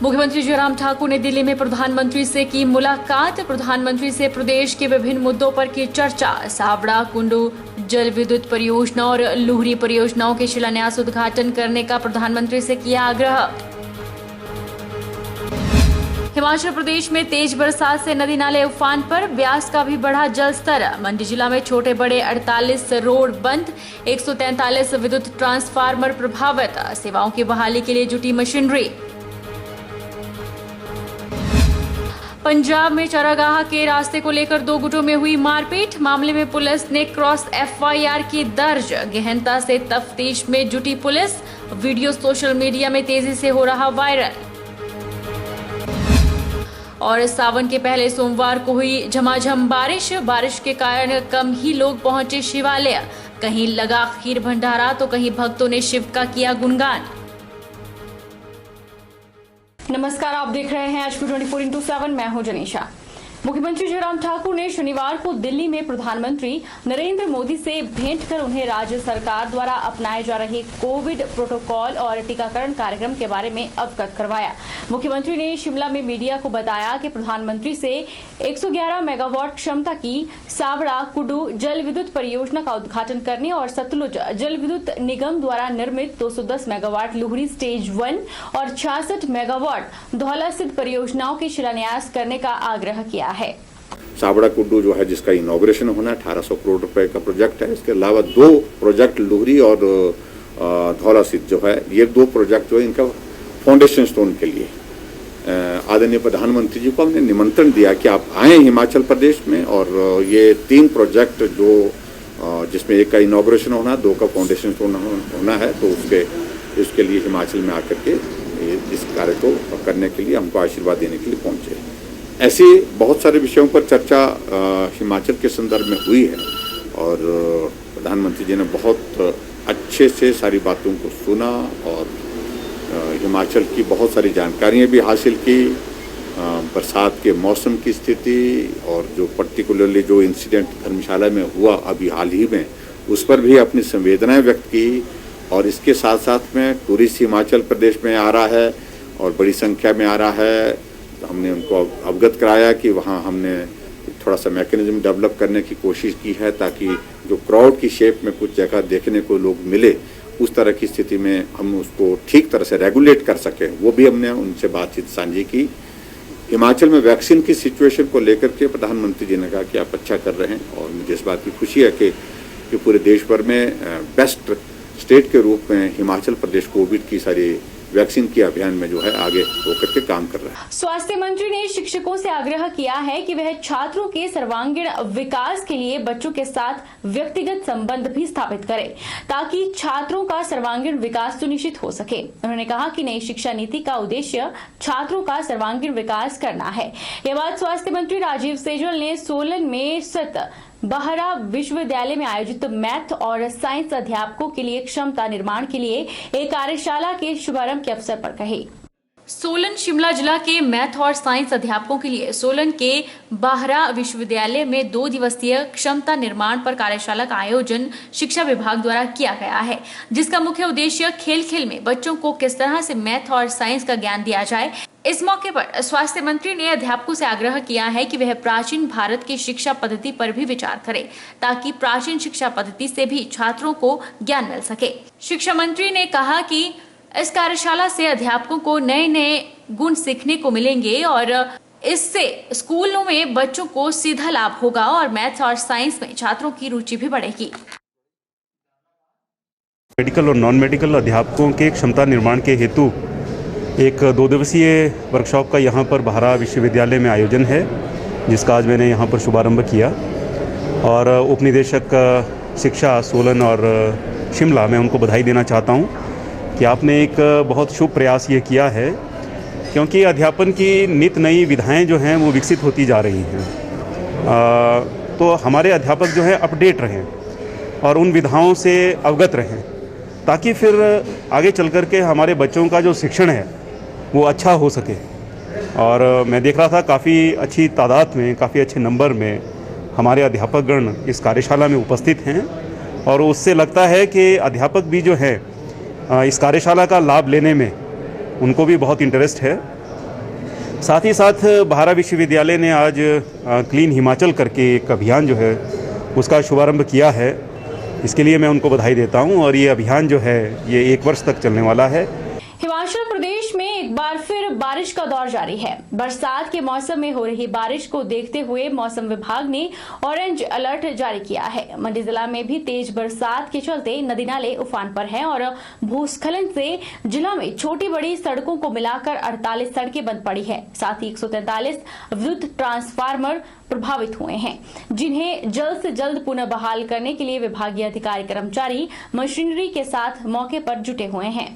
मुख्यमंत्री जयराम ठाकुर ने दिल्ली में प्रधानमंत्री से की मुलाकात। प्रधानमंत्री से प्रदेश के विभिन्न मुद्दों पर की चर्चा। सावड़ा कुंडू जल विद्युत परियोजना और लुहरी परियोजनाओं के शिलान्यास उद्घाटन करने का प्रधानमंत्री से किया आग्रह। हिमाचल प्रदेश में तेज बरसात से नदी नाले उफान पर, ब्यास का भी बढ़ा जल स्तर। मंडी जिला में छोटे बड़े 48 रोड बंद, 143 विद्युत ट्रांसफार्मर प्रभावित। सेवाओं की बहाली के लिए जुटी मशीनरी। पंजाब में चरागाह के रास्ते को लेकर दो गुटों में हुई मारपीट। मामले में पुलिस ने क्रॉस FIR की दर्ज। गहनता से तफ्तीश में जुटी पुलिस। वीडियो सोशल मीडिया में तेजी से हो रहा वायरल। और सावन के पहले सोमवार को हुई झमाझम बारिश के कारण कम ही लोग पहुंचे शिवालय। कहीं लगा खीर भंडारा तो कहीं भक्तों ने शिव का किया गुणगान। नमस्कार, आप देख रहे हैं HP 24x7। मैं हूं जनीशा। मुख्यमंत्री जयराम ठाकुर ने शनिवार को दिल्ली में प्रधानमंत्री नरेंद्र मोदी से भेंट कर उन्हें राज्य सरकार द्वारा अपनाए जा रहे कोविड प्रोटोकॉल और टीकाकरण कार्यक्रम के बारे में अवगत करवाया। मुख्यमंत्री ने शिमला में मीडिया को बताया कि प्रधानमंत्री से 111 मेगावाट क्षमता की सावड़ा कुडू जल विद्युत परियोजना का उद्घाटन करने और सतलुज जल विद्युत निगम द्वारा निर्मित 210 मेगावाट लुहरी स्टेज 1 और 66 मेगावाट धौला स्थित परियोजनाओं के शिलान्यास करने का आग्रह किया है। सावड़ा कुड्डू जो है जिसका इनॉग्रेशन होना है 1800 करोड़ रुपए का प्रोजेक्ट है। इसके अलावा दो प्रोजेक्ट लुहरी और धौला स्थित जो है, ये दो प्रोजेक्ट जो है इनका फाउंडेशन स्टोन के लिए आदरणीय प्रधानमंत्री जी को हमने निमंत्रण दिया कि आप आए हिमाचल प्रदेश में। और ये 3 प्रोजेक्ट जो जिसमें एक का इनॉग्रेशन होना, 2 का फाउंडेशन स्टोन होना है, तो उसके लिए हिमाचल में आकर के इस कार्य को करने के लिए हमको आशीर्वाद देने के लिए पहुंचे। ऐसे बहुत सारे विषयों पर चर्चा हिमाचल के संदर्भ में हुई है और प्रधानमंत्री जी ने बहुत अच्छे से सारी बातों को सुना और हिमाचल की बहुत सारी जानकारियां भी हासिल की। बरसात के मौसम की स्थिति और जो पर्टिकुलरली जो इंसिडेंट धर्मशाला में हुआ अभी हाल ही में, उस पर भी अपनी संवेदनाएं व्यक्त की। और इसके साथ साथ में टूरिस्ट हिमाचल प्रदेश में आ रहा है और बड़ी संख्या में आ रहा है। हमने उनको अवगत कराया कि वहाँ हमने थोड़ा सा मैकेनिज्म डेवलप करने की कोशिश की है ताकि जो क्राउड की शेप में कुछ जगह देखने को लोग मिले, उस तरह की स्थिति में हम उसको ठीक तरह से रेगुलेट कर सकें। वो भी हमने उनसे बातचीत साझी की। हिमाचल में वैक्सीन की सिचुएशन को लेकर के प्रधानमंत्री जी ने कहा कि आप अच्छा कर रहे हैं और मुझे इस बात की खुशी है कि पूरे देश भर में बेस्ट स्टेट के रूप में हिमाचल प्रदेश कोविड की सारी वैक्सीन के अभियान में जो है आगे होकर के काम कर रहा है। स्वास्थ्य मंत्री ने शिक्षकों से आग्रह किया है कि वह छात्रों के सर्वांगीण विकास के लिए बच्चों के साथ व्यक्तिगत संबंध भी स्थापित करें ताकि छात्रों का सर्वांगीण विकास सुनिश्चित हो सके। उन्होंने कहा कि नई शिक्षा नीति का उद्देश्य छात्रों का सर्वांगीण विकास करना है। यह बात स्वास्थ्य मंत्री राजीव सैजल ने सोलन में स्थित बाहरा विश्वविद्यालय में आयोजित मैथ और साइंस अध्यापकों के लिए क्षमता निर्माण के लिए एक कार्यशाला के शुभारंभ के अवसर पर कही। सोलन शिमला जिला के मैथ और साइंस अध्यापकों के लिए सोलन के बाहरा विश्वविद्यालय में 2 दिवसीय क्षमता निर्माण पर कार्यशाला का आयोजन शिक्षा विभाग द्वारा किया गया है, जिसका मुख्य उद्देश्य खेल खेल में बच्चों को किस तरह से मैथ और साइंस का ज्ञान दिया जाए। इस मौके पर स्वास्थ्य मंत्री ने अध्यापकों से आग्रह किया है कि वह प्राचीन भारत की शिक्षा पद्धति पर भी विचार करें ताकि प्राचीन शिक्षा पद्धति से भी छात्रों को ज्ञान मिल सके। शिक्षा मंत्री ने कहा कि इस कार्यशाला से अध्यापकों को नए नए गुण सीखने को मिलेंगे और इससे स्कूलों में बच्चों को सीधा लाभ होगा और मैथ्स और साइंस में छात्रों की रुचि भी बढ़ेगी। मेडिकल और नॉन मेडिकल अध्यापकों के क्षमता निर्माण के हेतु एक 2 दिवसीय वर्कशॉप का यहाँ पर बाहरा विश्वविद्यालय में आयोजन है, जिसका आज मैंने यहाँ पर शुभारंभ किया। और उपनिदेशक शिक्षा सोलन और शिमला में उनको बधाई देना चाहता हूँ कि आपने एक बहुत शुभ प्रयास ये किया है, क्योंकि अध्यापन की नित नई विधाएं जो हैं वो विकसित होती जा रही हैं। तो हमारे अध्यापक जो हैं अपडेट रहें और उन विधाओं से अवगत रहें ताकि फिर आगे चल कर के हमारे बच्चों का जो शिक्षण है वो अच्छा हो सके। और मैं देख रहा था काफ़ी अच्छी तादाद में, काफ़ी अच्छे नंबर में हमारे अध्यापकगण इस कार्यशाला में उपस्थित हैं और उससे लगता है कि अध्यापक भी जो है इस कार्यशाला का लाभ लेने में उनको भी बहुत इंटरेस्ट है साथ ही साथ भारा विश्वविद्यालय ने आज क्लीन हिमाचल करके एक अभियान जो है उसका शुभारंभ किया है। इसके लिए मैं उनको बधाई देता हूं और ये अभियान जो है ये 1 वर्ष तक चलने वाला है। हिमाचल प्रदेश में एक बार फिर बारिश का दौर जारी है। बरसात के मौसम में हो रही बारिश को देखते हुए मौसम विभाग ने ऑरेंज अलर्ट जारी किया है। मंडी जिला में भी तेज बरसात के चलते नदी नाले उफान पर हैं और भूस्खलन से जिला में छोटी बड़ी सड़कों को मिलाकर 48 सड़कें बंद पड़ी है। साथ ही 143 विद्युत ट्रांसफार्मर प्रभावित हुए हैं, जिन्हें जल्द से जल्द पुनः बहाल करने के लिए विभागीय अधिकारी कर्मचारी मशीनरी के साथ मौके पर जुटे हुए हैं।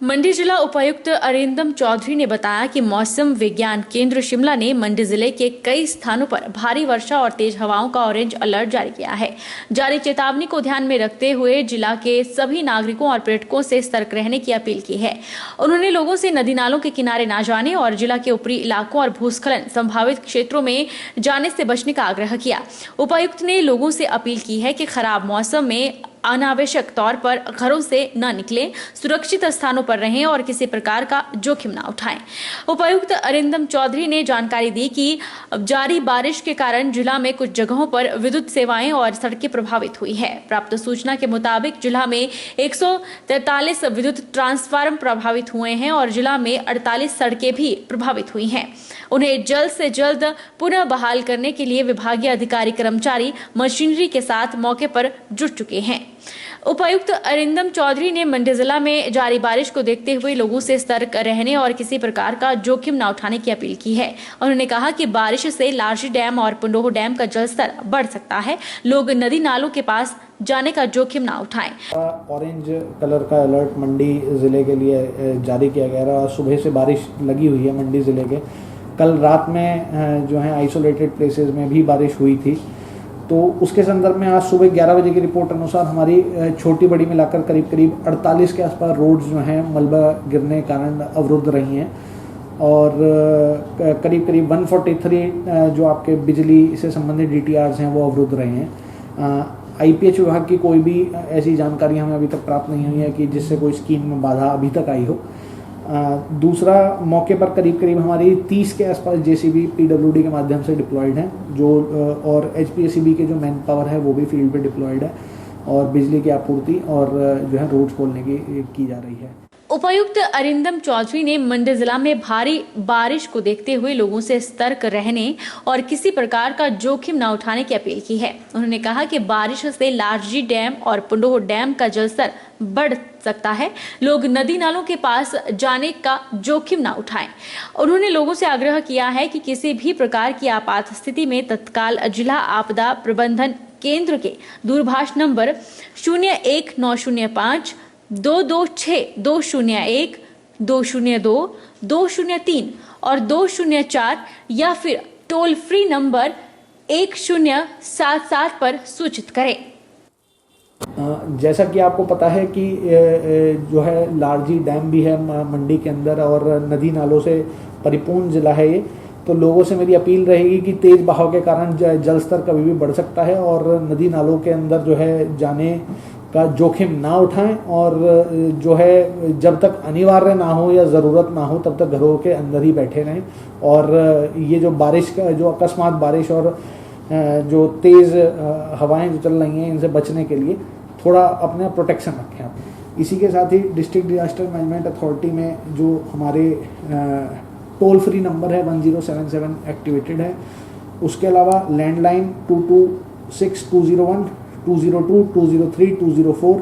मंडी जिला उपायुक्त अरिंदम चौधरी ने बताया कि मौसम विज्ञान केंद्र शिमला ने मंडी जिले के कई स्थानों पर भारी वर्षा और तेज हवाओं का ऑरेंज अलर्ट जारी किया है। जारी चेतावनी को ध्यान में रखते हुए जिला के सभी नागरिकों और पर्यटकों से सतर्क रहने की अपील की है। उन्होंने लोगों से नदी नालों के किनारे न जाने और जिला के ऊपरी इलाकों और भूस्खलन संभावित क्षेत्रों में जाने से बचने का आग्रह किया। उपायुक्त ने लोगों से अपील की है कि खराब मौसम में अनावश्यक तौर पर घरों से न निकलें, सुरक्षित स्थानों पर रहें और किसी प्रकार का जोखिम न उठाएं। उपायुक्त अरिंदम चौधरी ने जानकारी दी कि जारी बारिश के कारण जिला में कुछ जगहों पर विद्युत सेवाएं और सड़कें प्रभावित हुई है। प्राप्त सूचना के मुताबिक जिला में 143 विद्युत ट्रांसफार्मर प्रभावित हुए हैं और जिला में 48 सड़कें भी प्रभावित हुई हैं। उन्हें जल्द से जल्द पुनः बहाल करने के लिए विभागीय अधिकारी कर्मचारी मशीनरी के साथ मौके पर जुट चुके हैं। उपायुक्त अरिंदम चौधरी ने मंडी जिला में जारी बारिश को देखते हुए लोगों से सतर्क रहने और किसी प्रकार का जोखिम न उठाने की अपील की है। उन्होंने कहा कि बारिश से लारजी डैम और पंडोह डैम का जलस्तर बढ़ सकता है। लोग नदी नालों के पास जाने का जोखिम न उठाएं। ऑरेंज कलर का अलर्ट मंडी जिले के लिए जारी किया गया है। सुबह से बारिश लगी हुई है मंडी जिले के। कल रात में जो है आइसोलेटेड प्लेसेस में भी बारिश हुई थी, तो उसके संदर्भ में आज सुबह 11 बजे की रिपोर्ट अनुसार हमारी छोटी बड़ी मिलाकर करीब करीब 48 के आसपास रोड्स जो हैं मलबा गिरने के कारण अवरुद्ध रही हैं और करीब करीब 143 जो आपके बिजली से संबंधित DTRs हैं वो अवरुद्ध रहे हैं। IPH विभाग की कोई भी ऐसी जानकारी हमें अभी तक प्राप्त नहीं हुई है कि जिससे कोई स्कीम में बाधा अभी तक आई हो। दूसरा, मौके पर करीब करीब हमारी 30 के आसपास JCB PWD के माध्यम से डिप्लॉयड हैं, जो और HPACB के जो मैन पावर है वो भी फील्ड पे डिप्लॉयड है और बिजली की आपूर्ति और जो है रोड्स खोलने की जा रही है। उपायुक्त अरिंदम चौधरी ने मंडी जिला में भारी बारिश को देखते हुए लोगों से सतर्क रहने और किसी प्रकार का जोखिम न उठाने की अपील की है। उन्होंने कहा कि बारिश से लारजी डैम और पंडोह डैम का जलस्तर बढ़ सकता है। लोग नदी नालों के पास जाने का जोखिम न उठाएं। उन्होंने लोगों से आग्रह किया है कि किसी भी प्रकार की आपात स्थिति में तत्काल जिला आपदा प्रबंधन केंद्र के दूरभाष नंबर 01905 226 201 202 203 और 204 या फिर टोल फ्री नंबर 1077 पर सूचित करें। जैसा कि आपको पता है कि जो है लारजी डैम भी है मंडी के अंदर और नदी नालों से परिपूर्ण जिला है ये, तो लोगों से मेरी अपील रहेगी कि तेज बहाव के कारण जल स्तर कभी भी बढ़ सकता है और नदी नालों के अंदर जो है जाने का जोखिम ना उठाएं और जो है जब तक अनिवार्य ना हो या ज़रूरत ना हो तब तक घरों के अंदर ही बैठे रहें। और ये जो बारिश का जो अकस्मात बारिश और जो तेज़ हवाएं जो चल रही हैं इनसे बचने के लिए थोड़ा अपना प्रोटेक्शन रखें आप। इसी के साथ ही डिस्ट्रिक्ट डिजास्टर मैनेजमेंट अथॉरिटी में जो हमारे टोल फ्री नंबर है 1077 एक्टिवेटेड है। उसके अलावा लैंडलाइन 226 201 202 203 204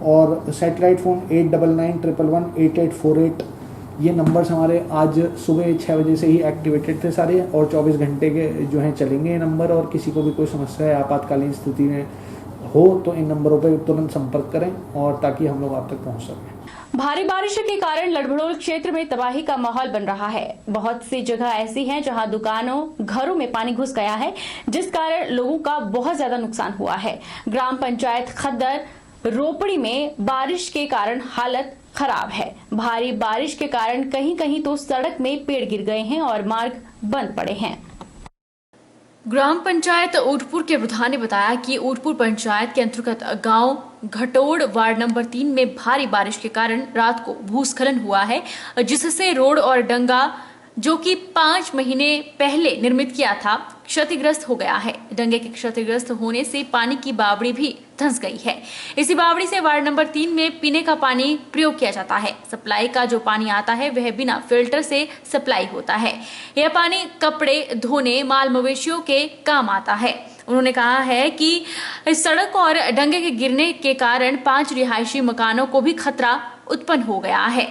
और सैटेलाइट फ़ोन 899 111 8848 ये नंबर्स हमारे आज सुबह 6 बजे से ही एक्टिवेटेड थे सारे और 24 घंटे के जो हैं चलेंगे ये नंबर। और किसी को भी कोई समस्या है आपातकालीन स्थिति में हो तो इन नंबरों पर तुरंत संपर्क करें और ताकि हम लोग आप तक पहुंच सकें। भारी बारिश के कारण लड़भड़ोल क्षेत्र में तबाही का माहौल बन रहा है। बहुत सी जगह ऐसी हैं जहां दुकानों घरों में पानी घुस गया है, जिस कारण लोगों का बहुत ज्यादा नुकसान हुआ है। ग्राम पंचायत खद्दर रोपड़ी में बारिश के कारण हालत खराब है। भारी बारिश के कारण कहीं कहीं तो सड़क में पेड़ गिर गए हैं और मार्ग बंद पड़े हैं। ग्राम पंचायत ऊटपुर के प्रधान ने बताया कि ऊटपुर पंचायत के अंतर्गत गांव घटोड़ वार्ड नंबर 3 में भारी बारिश के कारण रात को भूस्खलन हुआ है, जिससे रोड और डंगा जो कि 5 महीने पहले निर्मित किया था, क्षतिग्रस्त हो गया है। डंगे के क्षतिग्रस्त होने से पानी की बावड़ी भी धंस गई है। इसी बावड़ी से वार्ड नंबर 3 में पीने का पानी प्रयोग किया जाता है। सप्लाई का जो पानी आता है वह बिना फिल्टर से सप्लाई होता है। यह पानी कपड़े धोने, माल मवेशियों के काम आता है। उन्होंने कहा है कि इस सड़क और डंगे के गिरने के कारण 5 रिहायशी मकानों को भी खतरा उत्पन्न हो गया है।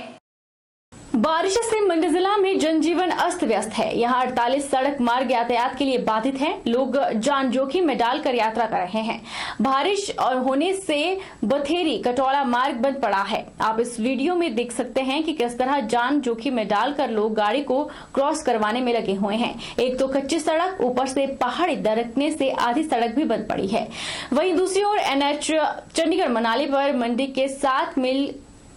बारिश से मंडी जिला में जनजीवन अस्त व्यस्त है। यहाँ 48 सड़क मार्ग यातायात के लिए बाधित है। लोग जान जोखिम में डालकर यात्रा कर रहे हैं। बारिश और होने से बथेरी कटौड़ा मार्ग बंद पड़ा है। आप इस वीडियो में देख सकते हैं कि किस तरह जान जोखिम में डालकर लोग गाड़ी को क्रॉस करवाने में लगे हुए हैं। एक तो कच्ची सड़क, ऊपर से पहाड़ी दरकने से आधी सड़क भी बंद पड़ी है। वहीं दूसरी ओर NH चंडीगढ़ मनाली पर मंडी के 7 मील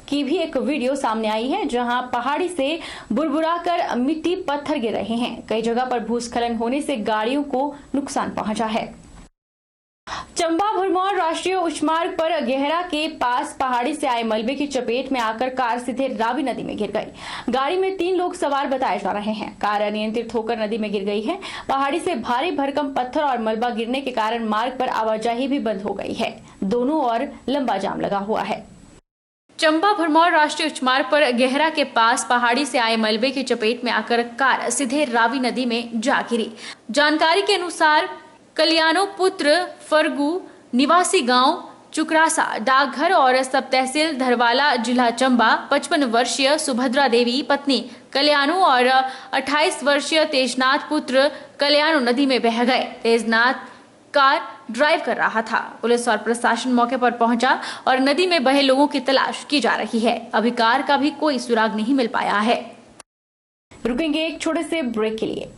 की भी एक वीडियो सामने आई है, जहां पहाड़ी से बुरबुराकर मिट्टी पत्थर गिर रहे हैं। कई जगह पर भूस्खलन होने से गाड़ियों को नुकसान पहुंचा है। चंबा भरमौर राष्ट्रीय उच्च मार्ग पर गेहरा के पास पहाड़ी से आए मलबे की चपेट में आकर कार सीधे रावी नदी में गिर गई। गाड़ी में 3 लोग सवार बताए जा रहे हैं। कार अनियंत्रित होकर नदी में गिर गई है। पहाड़ी से भारी भरकम पत्थर और मलबा गिरने के कारण मार्ग पर आवाजाही भी बंद हो गई है। दोनों ओर लंबा जाम लगा हुआ है। चंबा भरमौर राष्ट्रीय उच्च मार्ग पर गेहरा के पास पहाड़ी से आए मलबे की चपेट में आकर कार सीधे रावी नदी में जा गिरी। जानकारी के अनुसार कल्याणो पुत्र फरगू निवासी गांव चुकरासा डाकघर और सब तहसील धरवाला जिला चंबा 55 वर्षीय सुभद्रा देवी पत्नी कल्याणो और 28 वर्षीय तेजनाथ पुत्र कल्याणो नदी में बह गए। तेजनाथ कार ड्राइव कर रहा था। पुलिस और प्रशासन मौके पर पहुंचा और नदी में बहे लोगों की तलाश की जा रही है। अभी कार का भी कोई सुराग नहीं मिल पाया है। रुकेंगे एक छोटे से ब्रेक के लिए।